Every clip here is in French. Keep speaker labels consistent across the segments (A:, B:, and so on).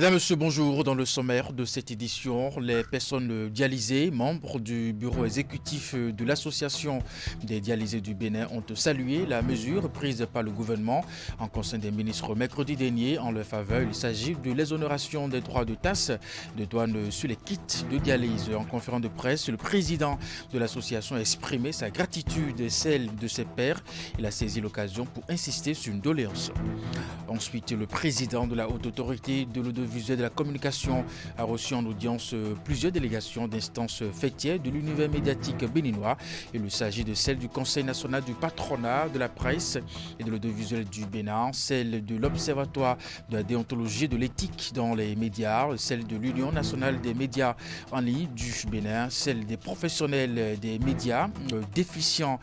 A: Mesdames, Messieurs, bonjour. Dans le sommaire de cette édition, les personnes dialysées, membres du bureau exécutif de l'association des dialysés du Bénin, ont salué la mesure prise par le gouvernement en conseil des ministres mercredi dernier en leur faveur. Il s'agit de l'exonération des droits de taxe de douane sur les kits de dialyse. En conférence de presse, le président de l'association a exprimé sa gratitude et celle de ses pairs. Il a saisi l'occasion pour insister sur une doléance. Ensuite, le président de la Haute Autorité de l'Audiovisuel de la Communication a reçu en audience plusieurs délégations d'instances fêtières de l'univers médiatique béninois. Il s'agit de celle du Conseil national du patronat de la presse et de l'audiovisuel du Bénin, celle de l'Observatoire de la déontologie et de l'éthique dans les médias, celle de l'Union nationale des médias en ligne du Bénin, celle des professionnels des médias déficients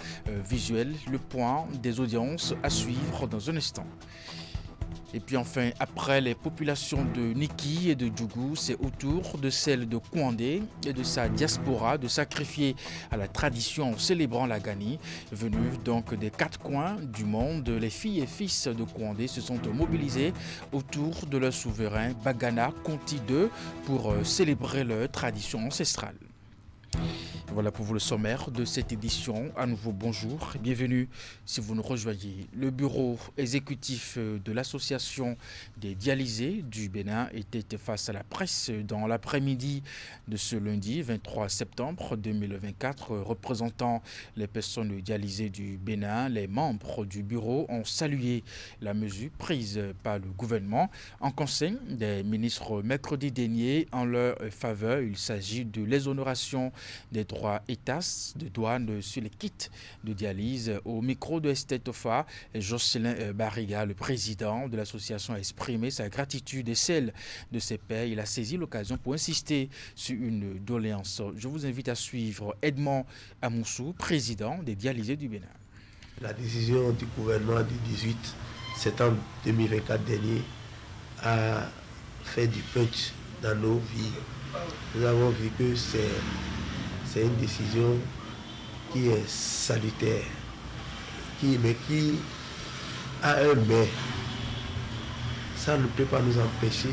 A: visuels. Le point des audiences à suivre dans un instant. Et puis enfin, après les populations de Niki et de Djougou, c'est au tour de celle de Kouandé et de sa diaspora de sacrifier à la tradition en célébrant la Gani. Venus donc des quatre coins du monde, les filles et fils de Kouandé se sont mobilisés autour de leur souverain Bagana Conti II pour célébrer leur tradition ancestrale. Voilà pour vous le sommaire de cette édition. À nouveau, bonjour et bienvenue si vous nous rejoignez. Le bureau exécutif de l'association des dialysés du Bénin était face à la presse dans l'après-midi de ce lundi 23 septembre 2024. Représentant les personnes dialysées du Bénin, les membres du bureau ont salué la mesure prise par le gouvernement en conseil des ministres mercredi dernier en leur faveur. Il s'agit de l'exonération des droits et tasses de douane sur les kits de dialyse. Au micro de Estée Tofa, Jocelyn Barriga, le président de l'association, a exprimé sa gratitude et celle de ses pairs. Il a saisi l'occasion pour insister sur une doléance. Je vous invite à suivre Edmond Amoussou, président des dialysés du Bénin.
B: La décision du gouvernement du 18 septembre 2024 dernier a fait du punch dans nos vies. Nous avons vu que c'est une décision qui est salutaire, mais qui a un mais. Ça ne peut pas nous empêcher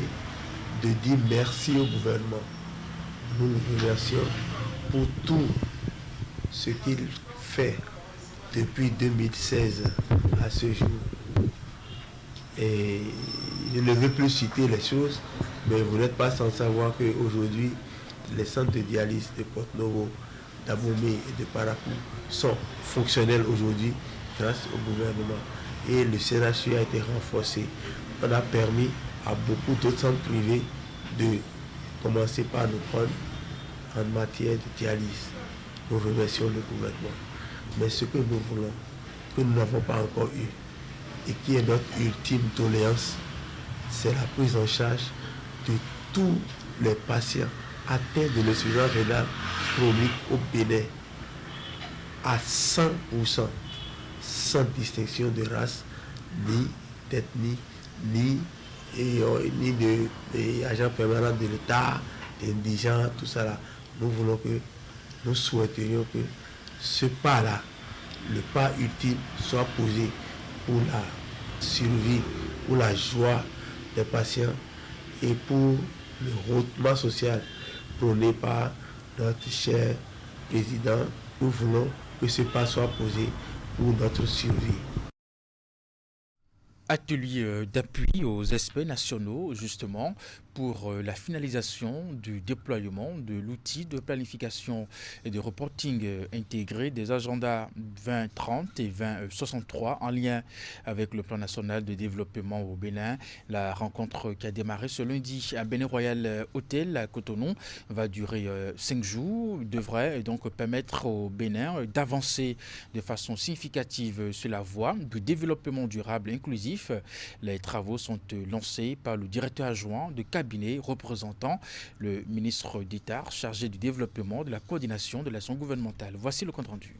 B: de dire merci au gouvernement. Nous nous remercions pour tout ce qu'il fait depuis 2016 à ce jour. Et je ne veux plus citer les choses, mais vous n'êtes pas sans savoir qu'aujourd'hui, les centres de dialyse de Porto-Novo, d'Abomey et de Parakou sont fonctionnels aujourd'hui grâce au gouvernement. Et le CNHU a été renforcé. On a permis à beaucoup d'autres centres privés de commencer par nous prendre en matière de dialyse. Nous remercions le gouvernement. Mais ce que nous voulons, que nous n'avons pas encore eu, et qui est notre ultime doléance, c'est la prise en charge de tous les patients atteints de l'insuffisance rénale chronique au Bénin à 100%, sans distinction de race, ni d'ethnie, ni d'agents permanents de l'État, d'indigents, tout ça là. Nous souhaiterions que ce pas-là, le pas ultime, soit posé pour la survie, pour la joie des patients et pour le rehaussement social prôné par notre cher président. Nous voulons que ce pas soit posé pour notre survie.
A: Atelier d'appui aux aspects nationaux, justement, pour la finalisation du déploiement de l'outil de planification et de reporting intégré des agendas 2030 et 2063 en lien avec le plan national de développement au Bénin. La rencontre qui a démarré ce lundi à Bénin Royal Hotel à Cotonou va durer 5 jours, devrait donc permettre au Bénin d'avancer de façon significative sur la voie du développement durable et inclusif. Les travaux sont lancés par le directeur adjoint de cabinet représentant le ministre d'État chargé du développement, de la coordination de l'action gouvernementale. Voici le compte rendu.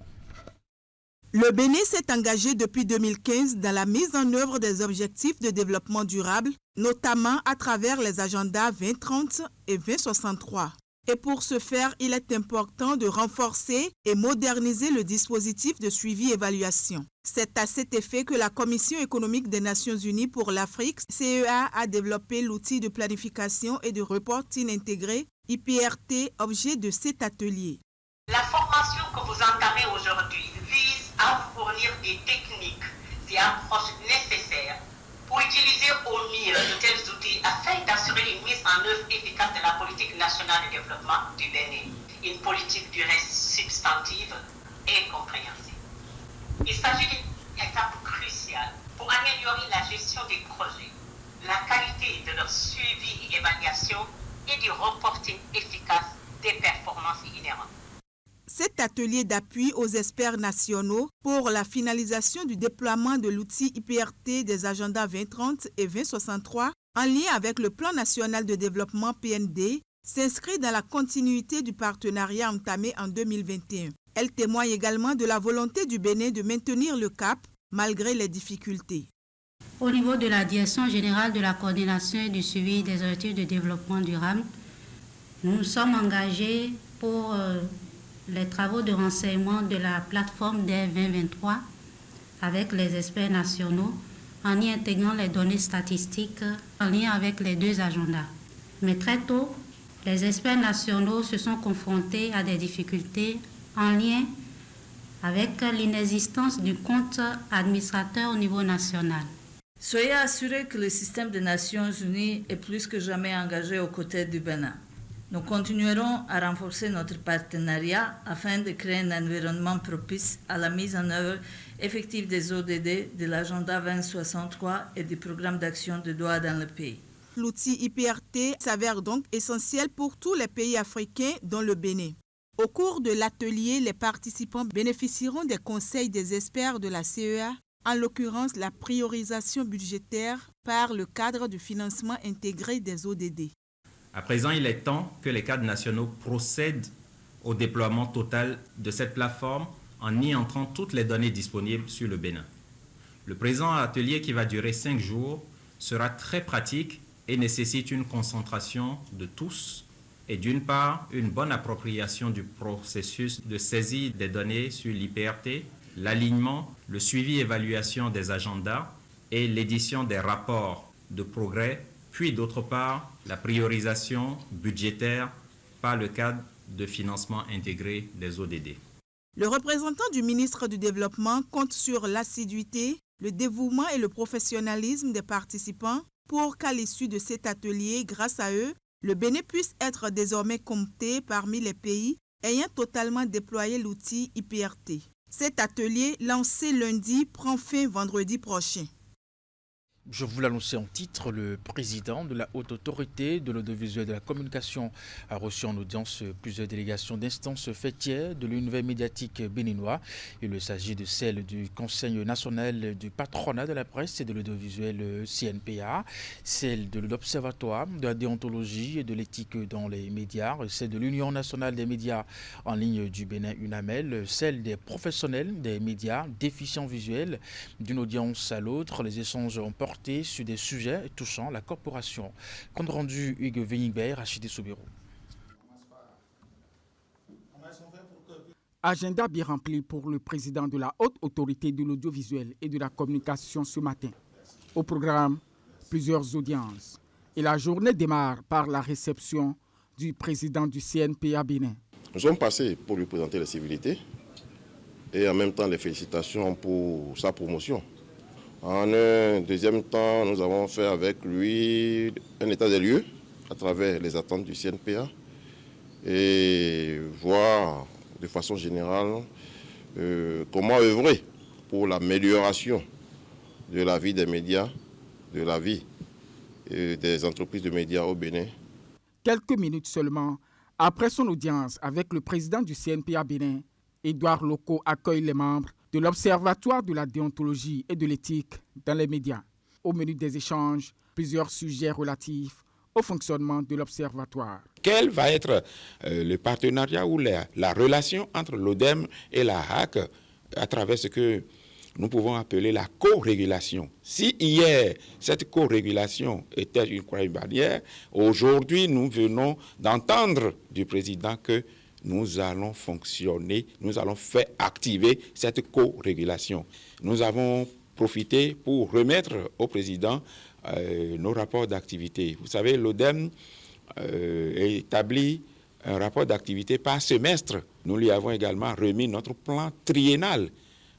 C: Le Bénin s'est engagé depuis 2015 dans la mise en œuvre des objectifs de développement durable, notamment à travers les agendas 2030 et 2063. Et pour ce faire, il est important de renforcer et moderniser le dispositif de suivi-évaluation. C'est à cet effet que la Commission économique des Nations Unies pour l'Afrique, CEA, a développé l'outil de planification et de reporting intégré, IPRT, objet de cet atelier.
D: La formation que vous entamez aujourd'hui vise à vous fournir des techniques et approches nécessaires pour utiliser au mieux de tels outils afin d'assurer une mise en œuvre efficace de la politique nationale de développement du Bénin, une politique du reste substantive et compréhensible. Il s'agit d'une étape cruciale pour améliorer la gestion des projets, la qualité de leur suivi et évaluation et du reporting efficace des performances inhérentes.
C: Cet atelier d'appui aux experts nationaux pour la finalisation du déploiement de l'outil IPRT des agendas 2030 et 2063 en lien avec le Plan national de développement PND s'inscrit dans la continuité du partenariat entamé en 2021. Elle témoigne également de la volonté du Bénin de maintenir le cap malgré les difficultés.
E: Au niveau de la Direction générale de la coordination et du suivi des objectifs de développement durable, nous sommes engagés pour les travaux de renseignement de la plateforme des 2023 avec les experts nationaux en y intégrant les données statistiques en lien avec les deux agendas. Mais très tôt, les experts nationaux se sont confrontés à des difficultés en lien avec l'inexistence du compte administrateur au niveau national.
F: Soyez assurés que le système des Nations Unies est plus que jamais engagé aux côtés du Bénin. Nous continuerons à renforcer notre partenariat afin de créer un environnement propice à la mise en œuvre effective des ODD, de l'agenda 2063 et du programme d'action de droit dans le pays.
C: L'outil IPRT s'avère donc essentiel pour tous les pays africains, dont le Bénin. Au cours de l'atelier, les participants bénéficieront des conseils des experts de la CEA, en l'occurrence la priorisation budgétaire par le cadre du financement intégré des ODD.
G: À présent, il est temps que les cadres nationaux procèdent au déploiement total de cette plateforme en y entrant toutes les données disponibles sur le Bénin. Le présent atelier, qui va durer 5 jours, sera très pratique et nécessite une concentration de tous et d'une part, une bonne appropriation du processus de saisie des données sur l'IPRT, l'alignement, le suivi-évaluation des agendas et l'édition des rapports de progrès, puis d'autre part, la priorisation budgétaire par le cadre de financement intégré des ODD.
C: Le représentant du ministre du Développement compte sur l'assiduité, le dévouement et le professionnalisme des participants pour qu'à l'issue de cet atelier, grâce à eux, le Bénin puisse être désormais compté parmi les pays ayant totalement déployé l'outil IPRT. Cet atelier, lancé lundi, prend fin vendredi prochain.
A: Je vous l'annonçais en titre, le président de la Haute Autorité de l'Audiovisuel et de la Communication a reçu en audience plusieurs délégations d'instances fêtières de l'univers médiatique béninois. Il s'agit de celle du Conseil national du patronat de la presse et de l'audiovisuel CNPA, celle de l'Observatoire de la déontologie et de l'éthique dans les médias, celle de l'Union nationale des médias en ligne du Bénin UNAMEL, celle des professionnels des médias déficients visuels. D'une audience à l'autre, les échanges ont porté sur des sujets touchant la corporation. Compte rendu Hugues Vénibert, Rachidi Soubirou.
H: Agenda bien rempli pour le président de la Haute Autorité de l'Audiovisuel et de la Communication ce matin. Au programme, plusieurs audiences. Et la journée démarre par la réception du président du CNPA Bénin.
I: Nous sommes passés pour lui présenter les civilités et en même temps les félicitations pour sa promotion. En un deuxième temps, nous avons fait avec lui un état des lieux à travers les attentes du CNPA et voir de façon générale comment œuvrer pour l'amélioration de la vie des médias, de la vie des entreprises de médias au Bénin.
H: Quelques minutes seulement après son audience avec le président du CNPA Bénin, Édouard Loko accueille les membres de l'Observatoire de la déontologie et de l'éthique dans les médias. Au menu des échanges, plusieurs sujets relatifs au fonctionnement de l'Observatoire.
J: Quel va être le partenariat ou la relation entre l'ODEM et la HAC à travers ce que nous pouvons appeler la co-régulation. Si hier, cette co-régulation était une croix barrière, aujourd'hui, nous venons d'entendre du président que nous allons fonctionner, nous allons faire activer cette co-régulation. Nous avons profité pour remettre au président nos rapports d'activité. Vous savez, l'ODEM établit un rapport d'activité par semestre. Nous lui avons également remis notre plan triennal,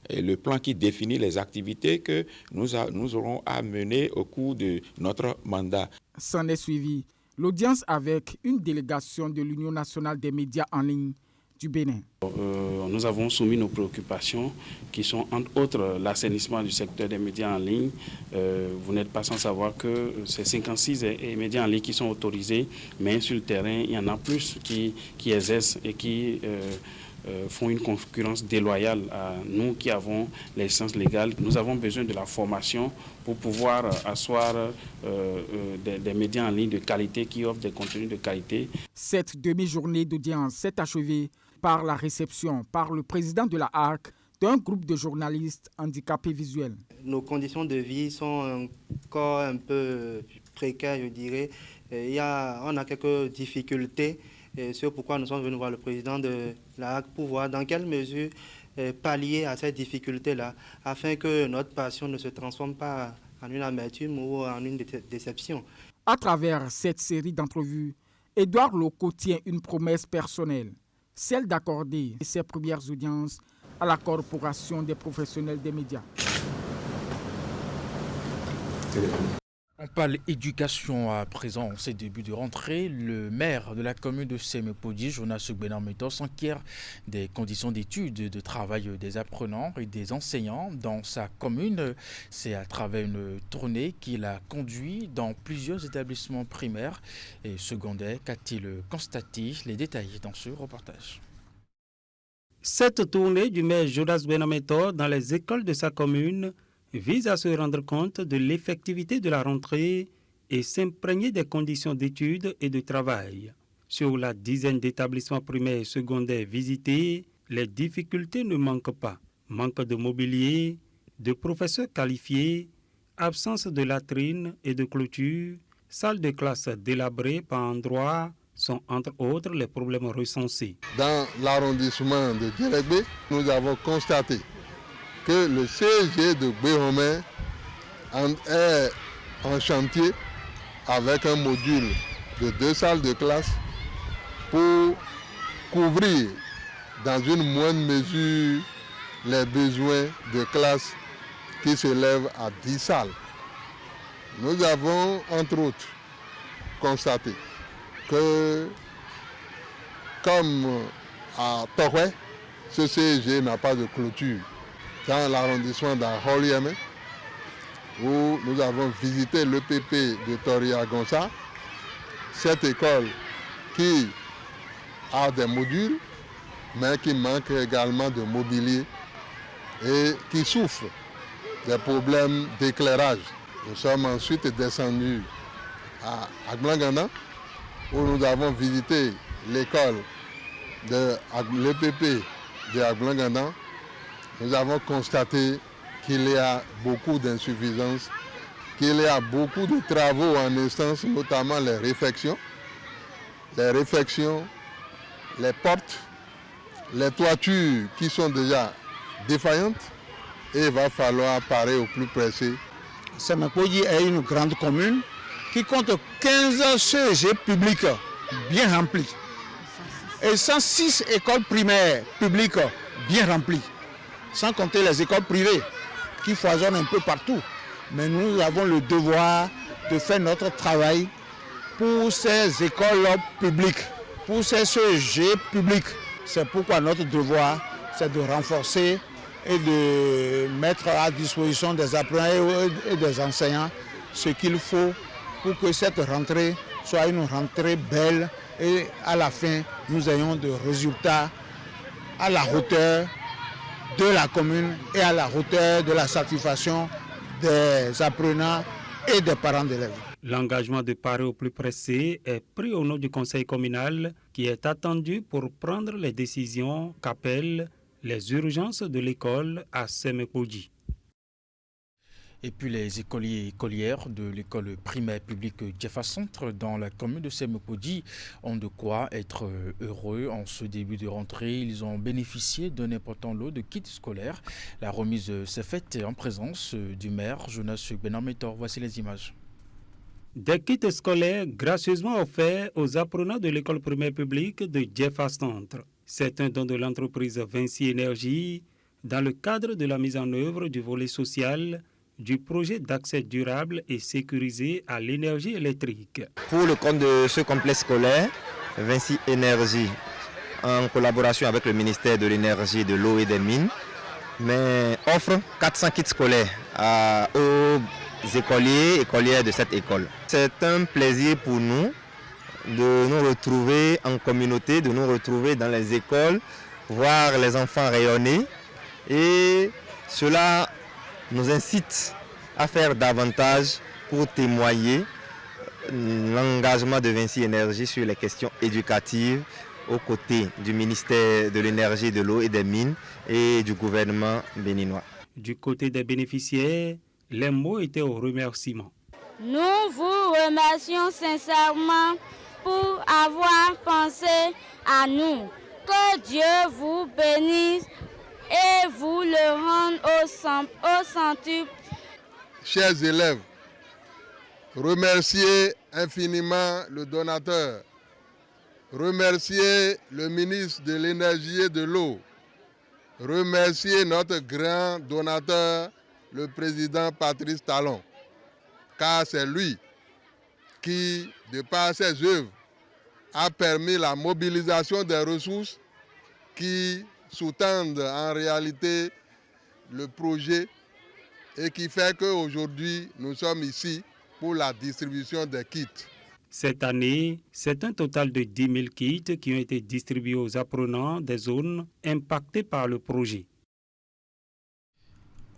J: le plan qui définit les activités que nous aurons à mener au cours de notre mandat.
H: S'en est suivi l'audience avec une délégation de l'Union nationale des médias en ligne du Bénin.
K: Nous avons soumis nos préoccupations qui sont entre autres l'assainissement du secteur des médias en ligne. Vous n'êtes pas sans savoir que ces 56 médias en ligne qui sont autorisés, mais sur le terrain, il y en a plus qui exercent et qui font une concurrence déloyale à nous qui avons les licences légales. Nous avons besoin de la formation pour pouvoir asseoir des médias en ligne de qualité qui offrent des contenus de qualité.
H: Cette demi-journée d'audience s'est achevée par la réception par le président de la ARC d'un groupe de journalistes handicapés visuels.
L: Nos conditions de vie sont encore un peu précaires, je dirais. On a quelques difficultés. Et c'est pourquoi nous sommes venus voir le président de la HAC pour voir dans quelle mesure pallier à ces difficultés-là, afin que notre passion ne se transforme pas en une amertume ou en une déception.
H: À travers cette série d'entrevues, Édouard Loko tient une promesse personnelle, celle d'accorder ses premières audiences à la Corporation des professionnels des médias.
A: On parle éducation à présent, en ces débuts de rentrée. Le maire de la commune de Semepodi, Jonas Gbenamito, s'inquiète des conditions d'études, de travail des apprenants et des enseignants dans sa commune. C'est à travers une tournée qu'il a conduit dans plusieurs établissements primaires et secondaires. Qu'a-t-il constaté? Les détails dans ce reportage.
M: Cette tournée du maire Jonas Gbenamito dans les écoles de sa commune vise à se rendre compte de l'effectivité de la rentrée et s'imprégner des conditions d'études et de travail. Sur la dizaine d'établissements primaires et secondaires visités, les difficultés ne manquent pas. Manque de mobilier, de professeurs qualifiés, absence de latrines et de clôtures, salles de classe délabrées par endroits sont entre autres les problèmes recensés.
N: Dans l'arrondissement de Dielegbe, nous avons constaté que le CG de Béhomé est en chantier avec un module de 2 salles de classe pour couvrir dans une moindre mesure les besoins de classe qui s'élèvent à 10 salles. Nous avons entre autres constaté que comme à Toré, ce CG n'a pas de clôture. Dans l'arrondissement d'Aholiame, où nous avons visité l'EPP de Toriagonsa, cette école qui a des modules, mais qui manque également de mobilier et qui souffre des problèmes d'éclairage. Nous sommes ensuite descendus à Agblangana, où nous avons visité l'école de l'EPP de Agblangana. Nous avons constaté qu'il y a beaucoup d'insuffisances, qu'il y a beaucoup de travaux en instance, notamment les réfections, les portes, les toitures qui sont déjà défaillantes et il va falloir parer au plus pressé.
O: Semepodi est une grande commune qui compte 15 CEG publics bien remplis et 106 écoles primaires publiques bien remplies, sans compter les écoles privées qui foisonnent un peu partout. Mais nous avons le devoir de faire notre travail pour ces écoles publiques, pour ces CEG publics. C'est pourquoi notre devoir, c'est de renforcer et de mettre à disposition des apprenants et des enseignants ce qu'il faut pour que cette rentrée soit une rentrée belle et à la fin, nous ayons des résultats à la hauteur de la commune et à la hauteur de la satisfaction des apprenants et des parents d'élèves.
M: L'engagement de parer au plus pressé est pris au nom du conseil communal qui est attendu pour prendre les décisions qu'appellent les urgences de l'école à Semepodi.
A: Et puis les écoliers et écolières de l'école primaire publique Djefa Centre dans la commune de Semopodi ont de quoi être heureux. En ce début de rentrée, ils ont bénéficié d'un important lot de kits scolaires. La remise s'est faite en présence du maire Jonas Benametor. Voici les images.
M: Des kits scolaires gracieusement offerts aux apprenants de l'école primaire publique de Djefa Centre. C'est un don de l'entreprise Vinci Énergie dans le cadre de la mise en œuvre du volet social du projet d'accès durable et sécurisé à l'énergie électrique.
P: Pour le compte de ce complexe scolaire, Vinci Énergie, en collaboration avec le ministère de l'Énergie, de l'Eau et des Mines, offre 400 kits scolaires aux écoliers et écolières de cette école. C'est un plaisir pour nous de nous retrouver en communauté, de nous retrouver dans les écoles, voir les enfants rayonner, et cela nous incite à faire davantage pour témoigner l'engagement de Vinci Énergie sur les questions éducatives aux côtés du ministère de l'Énergie, de l'Eau et des Mines et du gouvernement béninois.
M: Du côté des bénéficiaires, les mots étaient au remerciement.
Q: Nous vous remercions sincèrement pour avoir pensé à nous. Que Dieu vous bénisse et vous le rende au centuple.
N: Chers élèves, remerciez infiniment le donateur. Remerciez le ministre de l'Énergie et de l'Eau. Remerciez notre grand donateur, le président Patrice Talon, car c'est lui qui, de par ses œuvres, a permis la mobilisation des ressources qui sous-tendent en réalité le projet et qui fait qu'aujourd'hui, nous sommes ici pour la distribution des kits.
M: Cette année, c'est un total de 10 000 kits qui ont été distribués aux apprenants des zones impactées par le projet.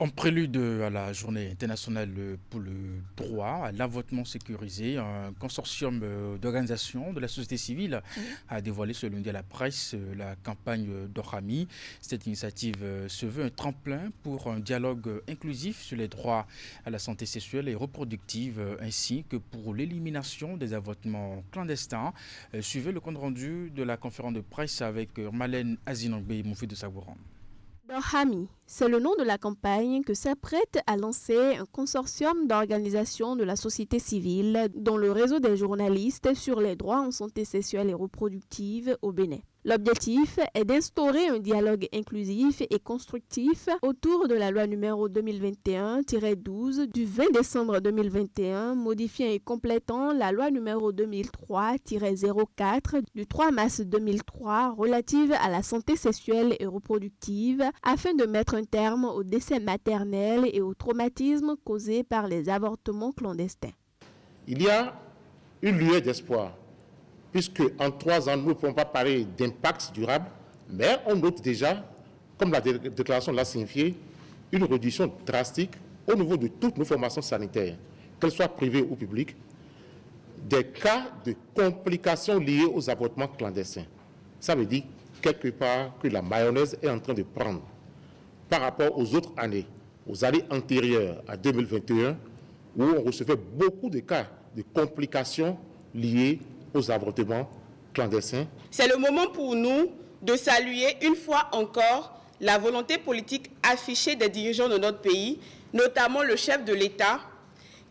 A: En prélude à la journée internationale pour le droit à l'avortement sécurisé, un consortium d'organisations de la société civile a dévoilé ce lundi à la presse la campagne d'Orami. Cette initiative se veut un tremplin pour un dialogue inclusif sur les droits à la santé sexuelle et reproductive ainsi que pour l'élimination des avortements clandestins. Suivez le compte rendu de la conférence de presse avec Malène Azinangbe et Moufi de Sagouran.
R: Dorhami, c'est le nom de la campagne que s'apprête à lancer un consortium d'organisations de la société civile, dont le réseau des journalistes sur les droits en santé sexuelle et reproductive au Bénin. L'objectif est d'instaurer un dialogue inclusif et constructif autour de la loi numéro 2021-12 du 20 décembre 2021, modifiant et complétant la loi numéro 2003-04 du 3 mars 2003 relative à la santé sexuelle et reproductive afin de mettre un terme aux décès maternels et aux traumatismes causés par les avortements clandestins.
S: Il y a une lueur d'espoir, puisque en 3 ans, nous ne pouvons pas parler d'impact durable, mais on note déjà, comme la déclaration l'a signifié, une réduction drastique au niveau de toutes nos formations sanitaires, qu'elles soient privées ou publiques, des cas de complications liées aux avortements clandestins. Ça veut dire quelque part que la mayonnaise est en train de prendre par rapport aux autres années, aux années antérieures à 2021, où on recevait beaucoup de cas de complications liées aux avortements clandestins.
T: C'est le moment pour nous de saluer une fois encore la volonté politique affichée des dirigeants de notre pays, notamment le chef de l'État,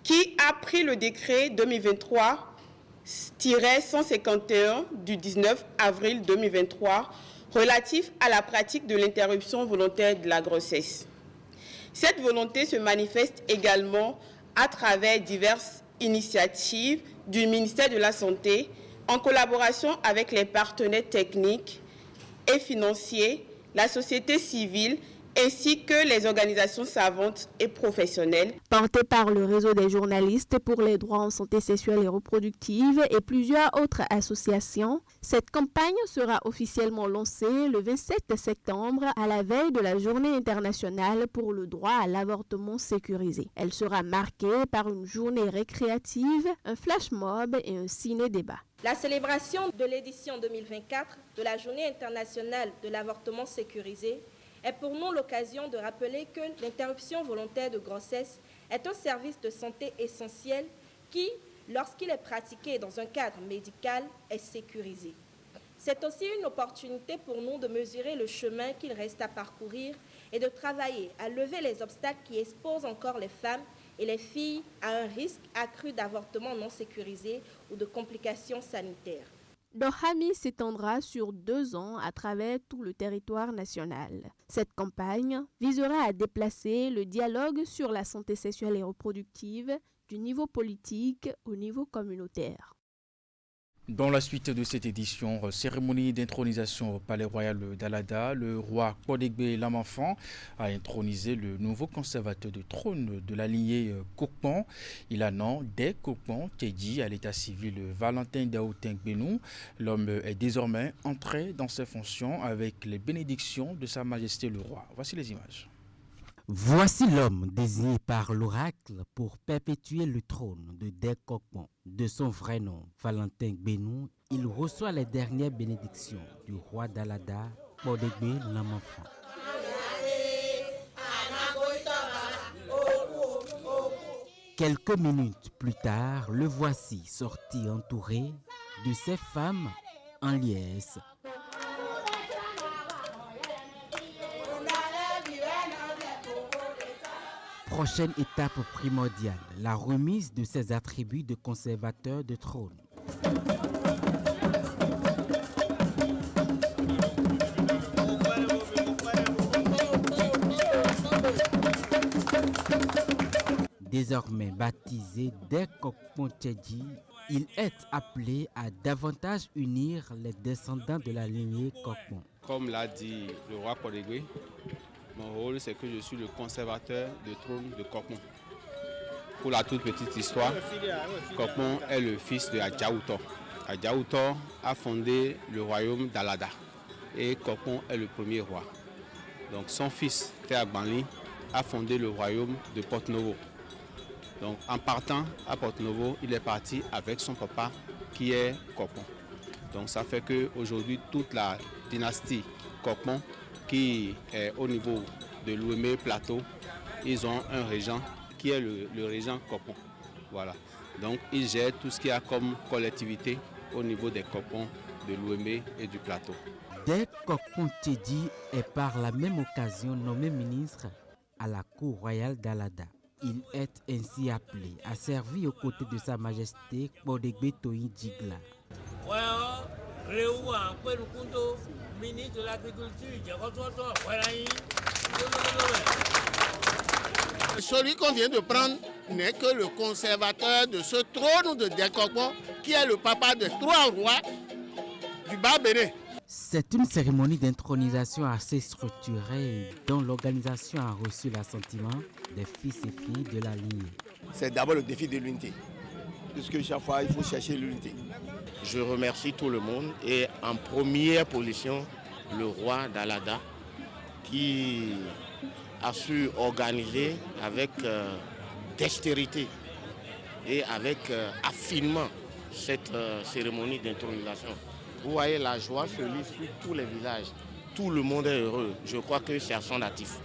T: qui a pris le décret 2023-151 du 19 avril 2023 relatif à la pratique de l'interruption volontaire de la grossesse. Cette volonté se manifeste également à travers diverses initiatives du ministère de la Santé en collaboration avec les partenaires techniques et financiers, la société civile ainsi que les organisations savantes et professionnelles.
R: Portée par le réseau des journalistes pour les droits en santé sexuelle et reproductive et plusieurs autres associations, cette campagne sera officiellement lancée le 27 septembre à la veille de la Journée internationale pour le droit à l'avortement sécurisé. Elle sera marquée par une journée récréative, un flash mob et un ciné-débat.
U: La célébration de l'édition 2024 de la Journée internationale de l'avortement sécurisé est pour nous l'occasion de rappeler que l'interruption volontaire de grossesse est un service de santé essentiel qui, lorsqu'il est pratiqué dans un cadre médical, est sécurisé. C'est aussi une opportunité pour nous de mesurer le chemin qu'il reste à parcourir et de travailler à lever les obstacles qui exposent encore les femmes et les filles à un risque accru d'avortement non sécurisé ou de complications sanitaires.
R: Dohami s'étendra sur 2 ans à travers tout le territoire national. Cette campagne visera à déplacer le dialogue sur la santé sexuelle et reproductive du niveau politique au niveau communautaire.
A: Dans la suite de cette édition, cérémonie d'intronisation au Palais Royal d'Alada, le roi Kodegbe Lamanfan a intronisé le nouveau conservateur du trône de la lignée Kokpan. Il a nom Dé Kokpan Tedji à l'état civil Valentin Daouteng Benou. L'homme est désormais entré dans ses fonctions avec les bénédictions de Sa Majesté le roi. Voici les images.
B: Voici l'homme désigné par l'oracle pour perpétuer le trône de Dé Kokpan. De son vrai nom, Valentin Benou, il reçoit les dernières bénédictions du roi d'Alada, Kodegbe Lamanfan. Quelques minutes plus tard, le voici sorti entouré de ses femmes en liesse. Prochaine étape primordiale, la remise de ses attributs de conservateur de trône. Désormais baptisé Dé Kokpan Tedji, il est appelé à davantage unir les descendants de la lignée Kokpan.
V: Comme l'a dit le roi Kodegbe, mon rôle, c'est que je suis le conservateur du trône de Kokpan. Pour la toute petite histoire, Kokpan est le fils de Adjaoutor. Adjaoutor a fondé le royaume d'Alada et Kokpan est le premier roi. Donc son fils, Théagbanli, a fondé le royaume de Porte-Novo. Donc en partant à Porte-Novo, il est parti avec son papa qui est Kokpan. Donc ça fait qu'aujourd'hui, toute la dynastie Kokpan qui est au niveau de l'Ouémé Plateau, ils ont un régent qui est le régent Kokpan. Voilà. Donc ils gèrent tout ce qu'il y a comme collectivité au niveau des Kokpan de l'Ouémé et du Plateau.
B: Dé Kokpan Tedji est par la même occasion nommé ministre à la cour royale d'Alada. Il est ainsi appelé à servir aux côtés de Sa Majesté Kodegbe Toyin Djigla.
W: Ministre de l'Agriculture,
X: celui qu'on vient de prendre n'est que le conservateur de ce trône de Dé Kokpan, qui est le papa de 3 rois du Bas-Bénin.
B: C'est une cérémonie d'intronisation assez structurée dont l'organisation a reçu l'assentiment des fils et filles de la lignée.
X: C'est d'abord le défi de l'unité, puisque chaque fois il faut chercher l'unité. Je remercie tout le monde et en première position le roi d'Alada qui a su organiser avec dextérité et avec affinement cette cérémonie d'intronisation. Vous voyez, la joie se lit sur tous les visages. Tout le monde est heureux. Je crois que c'est à son actif.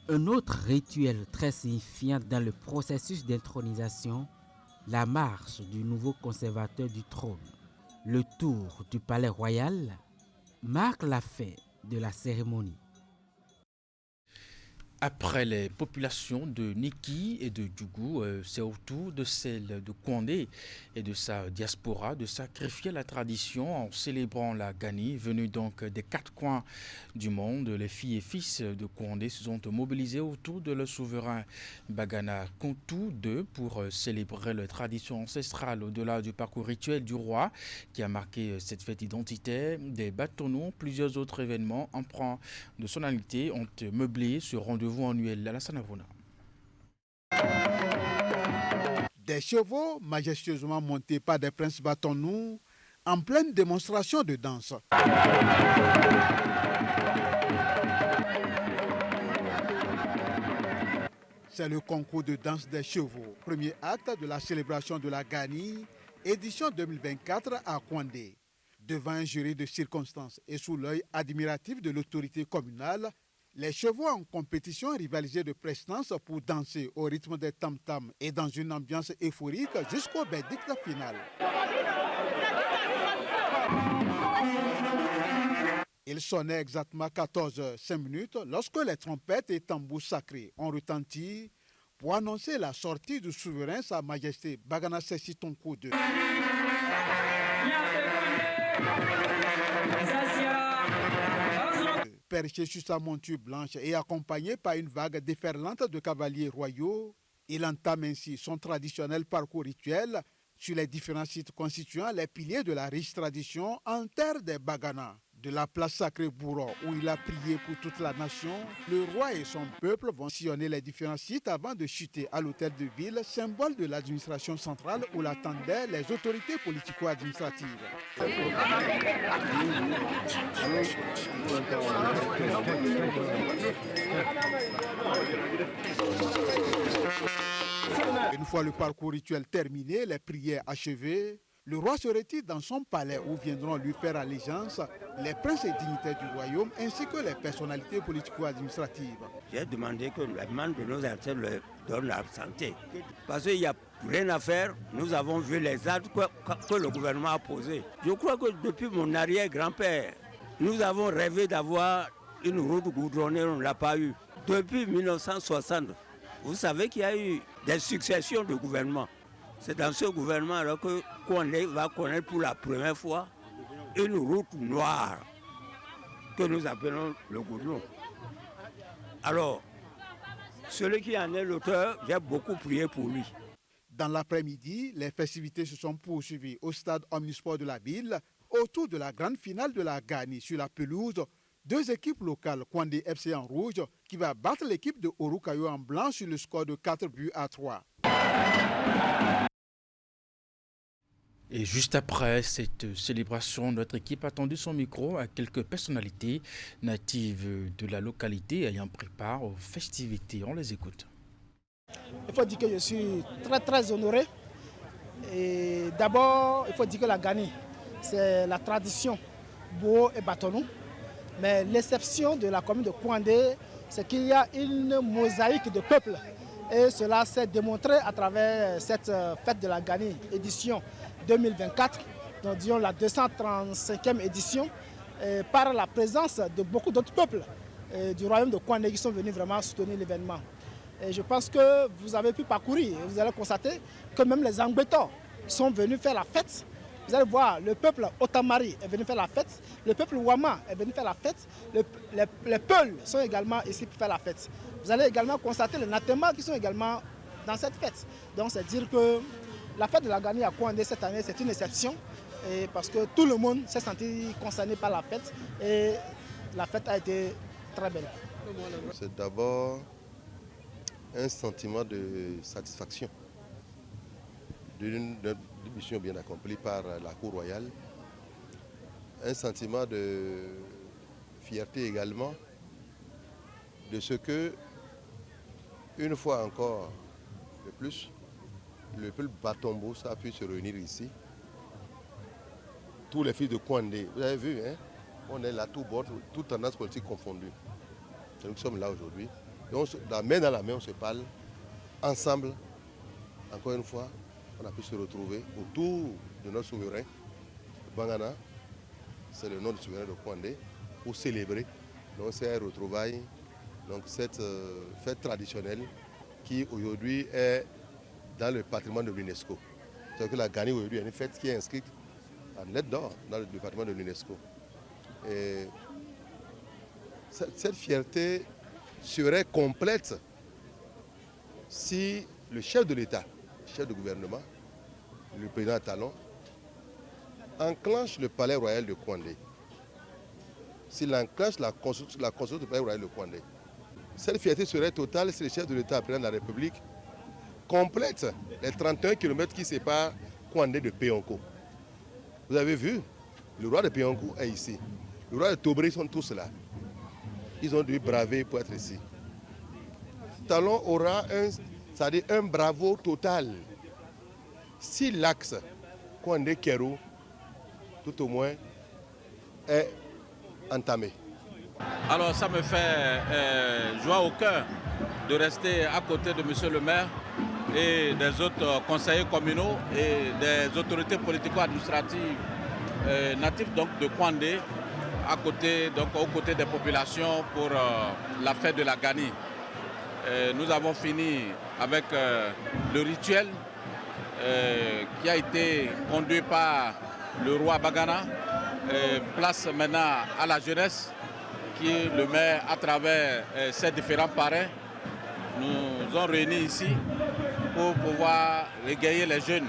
B: Un autre rituel très signifiant dans le processus d'intronisation, la marche du nouveau conservateur du trône. Le tour du palais royal marque la fin de la cérémonie.
A: Après les populations de Niki et de Djougou, c'est au tour de celle de Kondé et de sa diaspora de sacrifier la tradition en célébrant la Gani, venue donc des 4 coins du monde. Les filles et fils de Kondé se sont mobilisés autour de leur souverain Bagana Kontou II pour célébrer leur tradition ancestrale au-delà du parcours rituel du roi qui a marqué cette fête identitaire. Des bâtonnons, plusieurs autres événements empreints de sonalité ont meublé ce rendez-vous annuel à la Sanavona.
Y: Des chevaux majestueusement montés par des princes bâtonnous en pleine démonstration de danse. C'est le concours de danse des chevaux, premier acte de la célébration de la Gani, édition 2024 à Kondé. Devant un jury de circonstances et sous l'œil admiratif de l'autorité communale, Les chevaux en compétition rivalisaient de prestance pour danser au rythme des tam-tams et dans une ambiance euphorique jusqu'au verdict final. Il sonnait exactement 14h05 lorsque les trompettes et tambours sacrés ont retenti pour annoncer la sortie du souverain Sa Majesté Bagana Sessi Tonko II. Perché sur sa monture blanche et accompagné par une vague déferlante de cavaliers royaux, il entame ainsi son traditionnel parcours rituel sur les différents sites constituant les piliers de la riche tradition en terre des Bagana. De la place sacrée Bouro, où il a prié pour toute la nation, le roi et son peuple vont sillonner les différents sites avant de chuter à l'hôtel de ville, symbole de l'administration centrale où l'attendaient les autorités politico-administratives. Une fois le parcours rituel terminé, les prières achevées, le roi se retire dans son palais où viendront lui faire allégeance les princes et dignitaires du royaume ainsi que les personnalités politico-administratives.
C: J'ai demandé que les membres de nos artistes leur donnent la santé. Parce qu'il n'y a rien à faire. Nous avons vu les actes que le gouvernement a posés. Je crois que depuis mon arrière-grand-père, nous avons rêvé d'avoir une route goudronnée, on ne l'a pas eu. Depuis 1960, vous savez qu'il y a eu des successions de gouvernements. C'est dans ce gouvernement alors qu'on va connaître pour la première fois une route noire que nous appelons le goudron. Alors, celui qui en est l'auteur, j'ai beaucoup prié pour lui.
Y: Dans l'après-midi, les festivités se sont poursuivies au stade omnisport de la ville autour de la grande finale de la Gani sur la pelouse. Deux équipes locales, Kwandé FC en rouge, qui va battre l'équipe de Orukayo en blanc sur le score de 4-3.
A: Et juste après cette célébration, notre équipe a tendu son micro à quelques personnalités natives de la localité ayant pris part aux festivités. On les écoute.
D: Il faut dire que je suis très honoré. Et d'abord, il faut dire que la Gani, c'est la tradition Bo et Batonou. Mais l'exception de la commune de Kwandé, c'est qu'il y a une mosaïque de peuples. Et cela s'est démontré à travers cette fête de la Gani, édition 2024, donc disons la 235e édition, par la présence de beaucoup d'autres peuples du royaume de Kwandé qui sont venus vraiment soutenir l'événement. Et je pense que vous avez pu parcourir et vous allez constater que même les Angbétors sont venus faire la fête. Vous allez voir, le peuple Otamari est venu faire la fête, le peuple Wama est venu faire la fête, les Peuls sont également ici pour faire la fête. Vous allez également constater les Natema qui sont également dans cette fête. Donc c'est dire que la fête de la Gani à Kwandé cette année, c'est une exception parce que tout le monde s'est senti concerné par la fête et la fête a été très belle.
N: C'est d'abord un sentiment de satisfaction d'une mission bien accomplie par la Cour royale, un sentiment de fierté également de ce que, une fois encore de plus, le peuple Batombo a pu se réunir ici. Tous les fils de Kwandé, vous avez vu, hein, on est là, tout bord, toute tendance politique confondue. Nous sommes là aujourd'hui. La main dans la main, on se parle ensemble. Encore une fois, on a pu se retrouver autour de notre souverain, Bangana, c'est le nom du souverain de Kwandé, pour célébrer. Donc c'est un retrouvaille, donc cette fête traditionnelle qui aujourd'hui est dans le patrimoine de l'UNESCO. C'est-à-dire que la Gani aujourd'hui est une fête qui est inscrite en lettres d'or dans le patrimoine de l'UNESCO. Et cette fierté serait complète si le chef de l'État, le chef de gouvernement, le président Talon, enclenche le palais royal de Kwandé. S'il enclenche la construction du palais royal de Kwandé. Cette fierté serait totale si le chef de l'État, président de la République, complète les 31 km qui séparent Kwandé de Péonko. Vous avez vu, le roi de Péonko est ici. Le roi de Tobré sont tous là. Ils ont dû braver pour être ici. Talon aura un bravo total. Si l'axe Kwandé-Kérou, tout au moins, est entamé.
E: Alors ça me fait joie au cœur de rester à côté de monsieur le maire et des autres conseillers communaux et des autorités politico-administratives natives donc, de Kouandé, aux côtés des populations pour la fête de la Gani. Nous avons fini avec le rituel qui a été conduit par le roi Bagana. Place maintenant à la jeunesse qui le maire à travers ses différents parrains nous ont réunis ici pour pouvoir régayer les jeunes.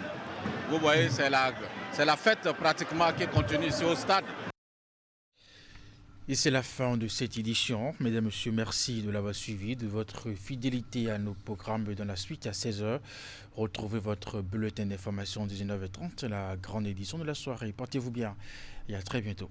E: Vous voyez, c'est la fête pratiquement qui continue ici au stade.
A: Et c'est la fin de cette édition. Mesdames, Messieurs, merci de l'avoir suivi, de votre fidélité à nos programmes. Dans la suite, à 16h, retrouvez votre bulletin d'information 19h30, la grande édition de la soirée. Portez-vous bien et à très bientôt.